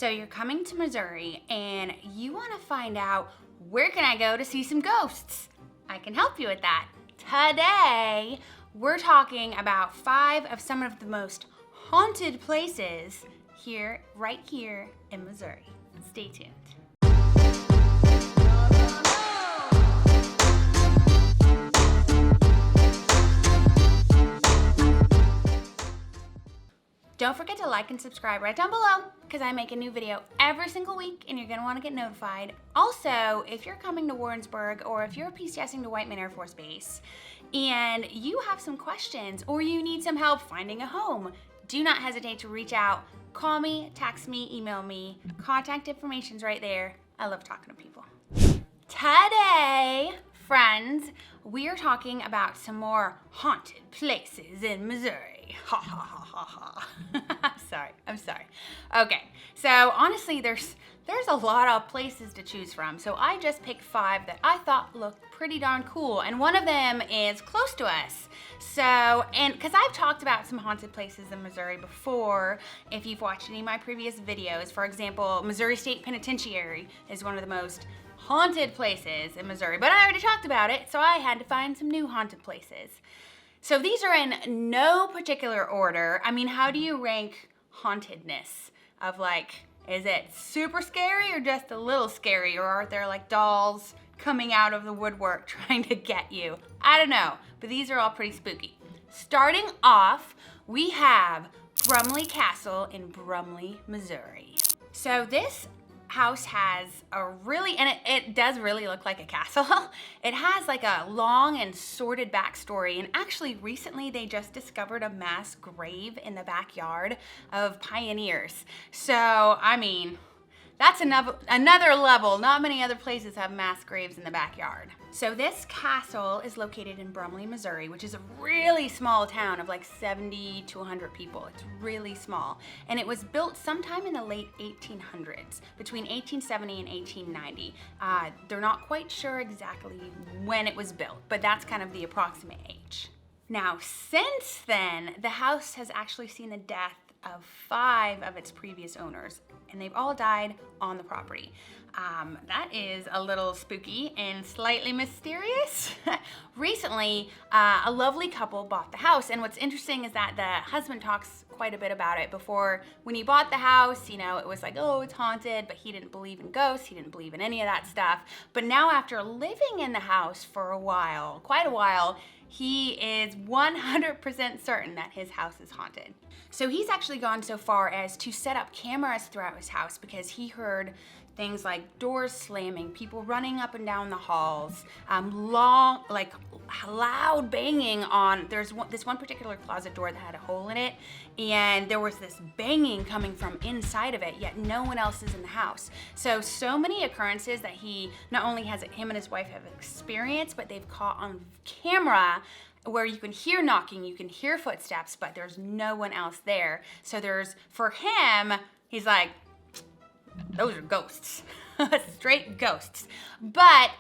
So you're coming to Missouri and you want to find out, where can I go to see some ghosts? I can help you with that. Today, we're talking about 5 of some of the most haunted places right here in Missouri. Stay tuned. Don't forget to like and subscribe right down below because I make a new video every single week and you're gonna wanna get notified. Also, if you're coming to Warrensburg or if you're PCSing to Whiteman Air Force Base and you have some questions or you need some help finding a home, do not hesitate to reach out. Call me, text me, email me. Contact information's right there. I love talking to people. Today, friends, we are talking about some more haunted places in Missouri. Ha ha ha ha ha. I'm sorry. Okay, so honestly, there's a lot of places to choose from. So I just picked 5 that I thought looked pretty darn cool, and one of them is close to us. So, and because I've talked about some haunted places in Missouri before, if you've watched any of my previous videos, for example, Missouri State Penitentiary is one of the most haunted places in Missouri, but I already talked about it, so I had to find some new haunted places. So these are in no particular order. I mean, how do you rank hauntedness of like, is it super scary or just a little scary? Or are there like dolls coming out of the woodwork trying to get you? I don't know, but these are all pretty spooky. Starting off, we have Brumley Castle in Brumley, Missouri. So this house has a really, and it does really look like a castle. It has like a long and sordid backstory, and actually recently they just discovered a mass grave in the backyard of pioneers. So, I mean, that's another level. Not many other places have mass graves in the backyard. So this castle is located in Brumley, Missouri, which is a really small town of like 70 to 100 people. It's really small. And it was built sometime in the late 1800s, between 1870 and 1890. They're not quite sure exactly when it was built, but that's kind of the approximate age. Now, since then, the house has actually seen the death of 5 of its previous owners, and they've all died on the property. That is a little spooky and slightly mysterious. Recently, a lovely couple bought the house, and what's interesting is that the husband talks quite a bit about it. Before, when he bought the house, you know, it was like, oh, it's haunted, but he didn't believe in ghosts, he didn't believe in any of that stuff. But now after living in the house for a while, quite a while, he is 100% certain that his house is haunted. So he's actually gone so far as to set up cameras throughout his house because he heard things like doors slamming, people running up and down the halls, loud banging on, this one particular closet door that had a hole in it, and there was this banging coming from inside of it, yet no one else is in the house. So many occurrences that he, not only has him and his wife have experienced, but they've caught on camera where you can hear knocking, you can hear footsteps, but there's no one else there. So for him, he's like, those are ghosts, straight ghosts. But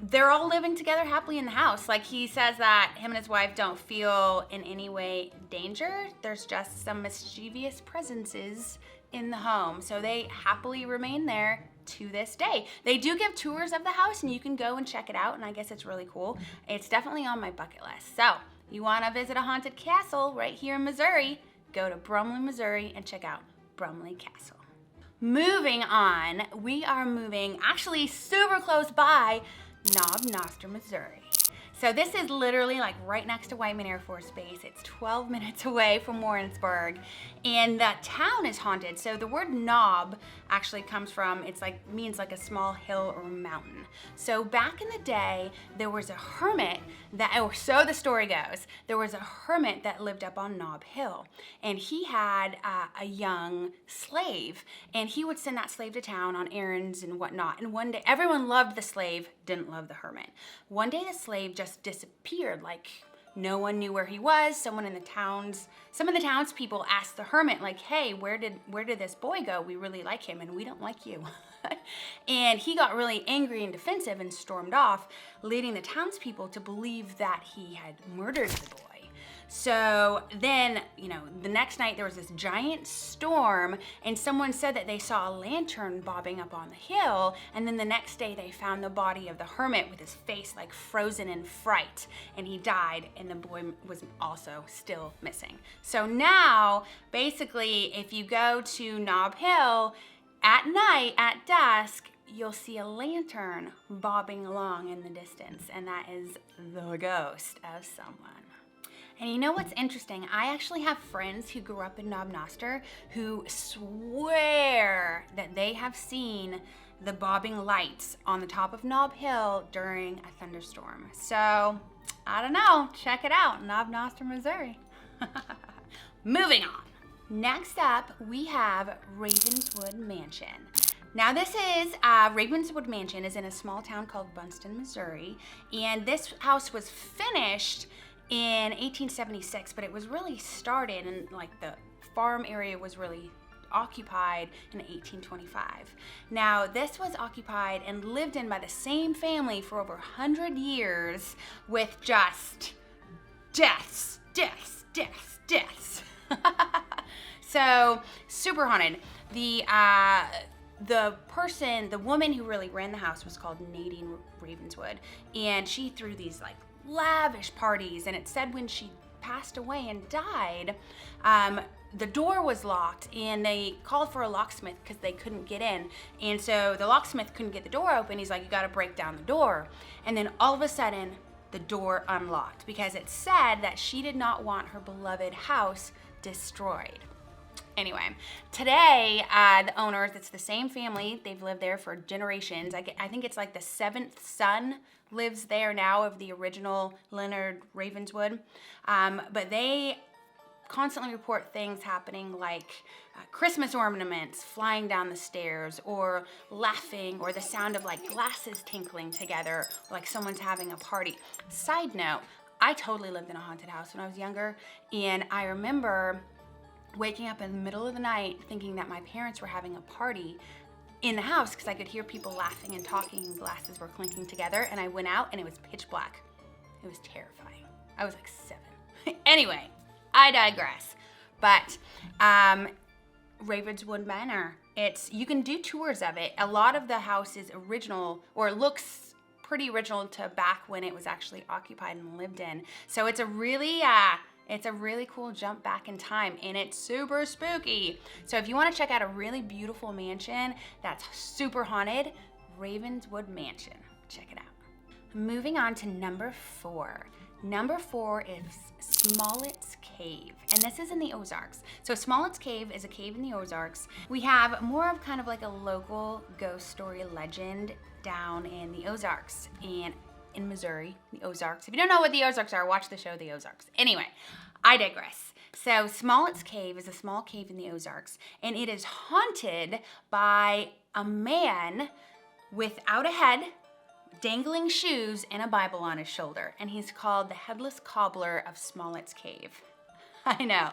they're all living together happily in the house. Like, he says that him and his wife don't feel in any way danger. There's just some mischievous presences in the home. So they happily remain there to this day. They do give tours of the house and you can go and check it out, and I guess it's really cool. It's definitely on my bucket list. So you want to visit a haunted castle right here in Missouri, go to Brumley, Missouri and check out Brumley Castle. Moving on, we are moving actually super close by Knob Noster, Missouri. So this is literally like right next to Whiteman Air Force Base. It's 12 minutes away from Warrensburg, and that town is haunted. So the word knob actually comes from, means like a small hill or mountain. So back in the day, there was a hermit or so the story goes, there was a hermit that lived up on Knob Hill, and he had a young slave, and he would send that slave to town on errands and whatnot. And one day, everyone loved the slave, didn't love the hermit. One day the slave just disappeared, like no one knew where he was. Some of the townspeople asked the hermit, like, hey, where did this boy go? We really like him and we don't like you. And he got really angry and defensive and stormed off, leading the townspeople to believe that he had murdered the boy. So then, the next night there was this giant storm, and someone said that they saw a lantern bobbing up on the hill, and then the next day they found the body of the hermit with his face like frozen in fright, and he died, and the boy was also still missing. So now, basically, if you go to Nob Hill at night, at dusk, you'll see a lantern bobbing along in the distance, and that is the ghost of someone. And you know what's interesting? I actually have friends who grew up in Knob Noster who swear that they have seen the bobbing lights on the top of Nob Hill during a thunderstorm. So, I don't know, check it out, Knob Noster, Missouri. Moving on. Next up, we have Ravenswood Mansion. Now this is, Ravenswood Mansion is in a small town called Bunston, Missouri, and this house was finished in 1876, but it was really started, and like the farm area was really occupied in 1825. Now this was occupied and lived in by the same family for over 100 years with just deaths. So super haunted. The woman who really ran the house was called Nadine Ravenswood, and she threw these like lavish parties, and it said when she passed away and died, the door was locked, and they called for a locksmith because they couldn't get in, and so the locksmith couldn't get the door open. He's like, you got to break down the door, and then all of a sudden the door unlocked because it said that she did not want her beloved house destroyed. Anyway, today, the owners, it's the same family. They've lived there for generations. I think it's like the 7th son lives there now of the original Leonard Ravenswood. But they constantly report things happening like Christmas ornaments flying down the stairs, or laughing, or the sound of like glasses tinkling together, or like someone's having a party. Side note, I totally lived in a haunted house when I was younger, and I remember waking up in the middle of the night thinking that my parents were having a party in the house because I could hear people laughing and talking and glasses were clinking together, and I went out and it was pitch black. It was terrifying. I was like 7. Anyway, I digress. But Ravenswood Manor, you can do tours of it. A lot of the house is original, or looks pretty original to back when it was actually occupied and lived in. So it's a really cool jump back in time, and it's super spooky. So if you want to check out a really beautiful mansion that's super haunted, Ravenswood Mansion, check it out. Moving on to number 4. Number 4 is Smallet Cave, and this is in the Ozarks. So Smallet Cave is a cave in the Ozarks. We have more of kind of like a local ghost story legend down in the Ozarks and in Missouri, the Ozarks. If you don't know what the Ozarks are, watch the show The Ozarks. Anyway, I digress. So Smallet's Cave is a small cave in the Ozarks, and it is haunted by a man without a head, dangling shoes, and a Bible on his shoulder, and he's called the Headless Cobbler of Smallet's Cave. I know.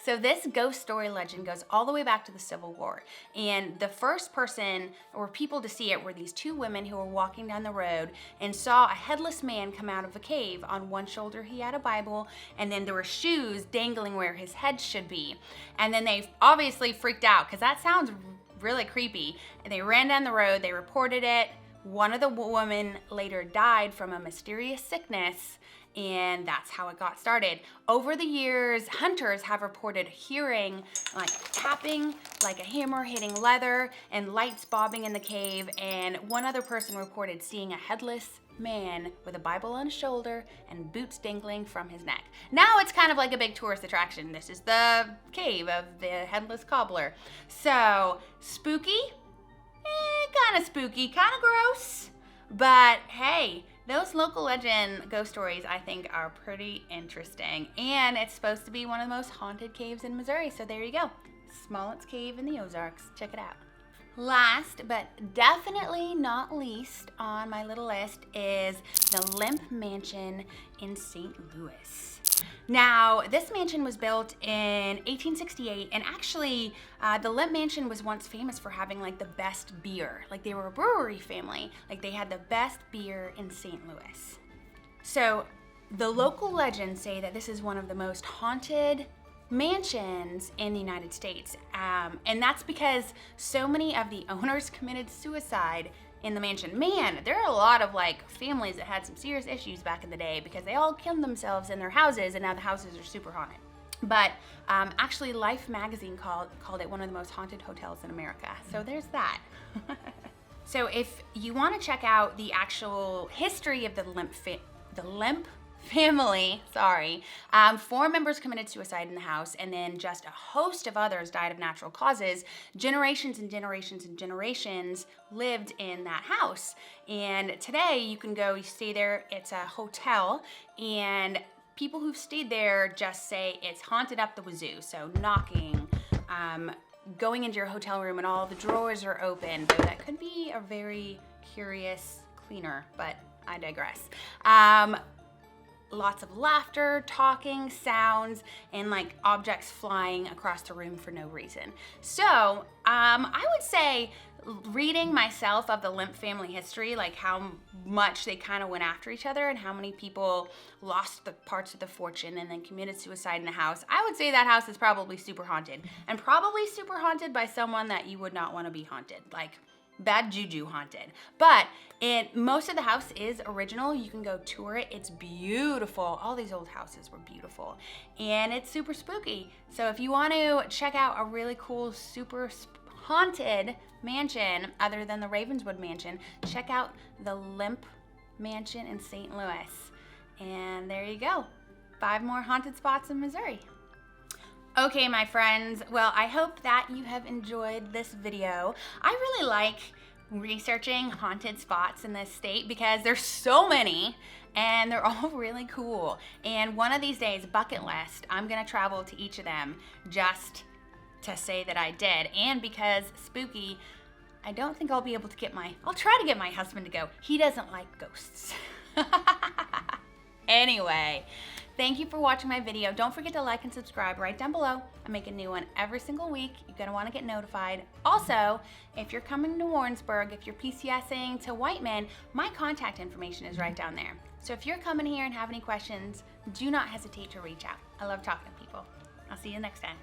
So this ghost story legend goes all the way back to the Civil War. And the first person or people to see it were these 2 women who were walking down the road and saw a headless man come out of a cave. On one shoulder he had a Bible, and then there were shoes dangling where his head should be. And then they obviously freaked out because that sounds really creepy. And they ran down the road, they reported it. One of the women later died from a mysterious sickness, and that's how it got started. Over the years, hunters have reported hearing like tapping, like a hammer hitting leather, and lights bobbing in the cave, and one other person reported seeing a headless man with a Bible on his shoulder and boots dangling from his neck. Now it's kind of like a big tourist attraction. This is the cave of the Headless Cobbler. So, spooky? Kind of spooky, kind of gross, but hey, those local legend ghost stories I think are pretty interesting, and it's supposed to be one of the most haunted caves in Missouri, so there you go. Smallet's Cave in the Ozarks, check it out. Last, but definitely not least on my little list is the Lemp Mansion in St. Louis. Now, this mansion was built in 1868, and actually, the Lemp Mansion was once famous for having like the best beer. Like they were a brewery family. Like they had the best beer in St. Louis. So The local legends say that this is one of the most haunted mansions in the United States. And that's because so many of the owners committed suicide in the mansion. Man, there are a lot of like families that had some serious issues back in the day because they all killed themselves in their houses, and now the houses are super haunted. But actually Life magazine called it one of the most haunted hotels in America. So there's that. So if you want to check out the actual history of the Lemp family, 4 members committed suicide in the house, and then just a host of others died of natural causes. Generations and generations and generations lived in that house. And today you can go, you stay there, it's a hotel, and people who've stayed there just say it's haunted up the wazoo. So knocking, going into your hotel room and all the drawers are open, though that could be a very curious cleaner, but I digress. Lots of laughter, talking, sounds, and like objects flying across the room for no reason. So I would say reading myself of the Lemp family history, like how much they kind of went after each other and how many people lost the parts of the fortune and then committed suicide in the house, I would say that house is probably super haunted, and probably super haunted by someone that you would not want to be haunted, like bad juju haunted. But most of the house is original. You can go tour it. It's beautiful. All these old houses were beautiful, and it's super spooky. So if you want to check out a really cool, super haunted mansion other than the Ravenswood Mansion, check out the Lemp Mansion in St. Louis. And there you go. 5 more haunted spots in Missouri. Okay, my friends, well, I hope that you have enjoyed this video. I really like researching haunted spots in this state because there's so many and they're all really cool. And one of these days, bucket list, I'm gonna travel to each of them just to say that I did. And because spooky, I don't think I'll be able to I'll try to get my husband to go. He doesn't like ghosts. Anyway, thank you for watching my video. Don't forget to like and subscribe right down below. I make a new one every single week. You're gonna wanna get notified. Also, if you're coming to Warrensburg, if you're PCSing to Whiteman, my contact information is right down there. So if you're coming here and have any questions, do not hesitate to reach out. I love talking to people. I'll see you next time.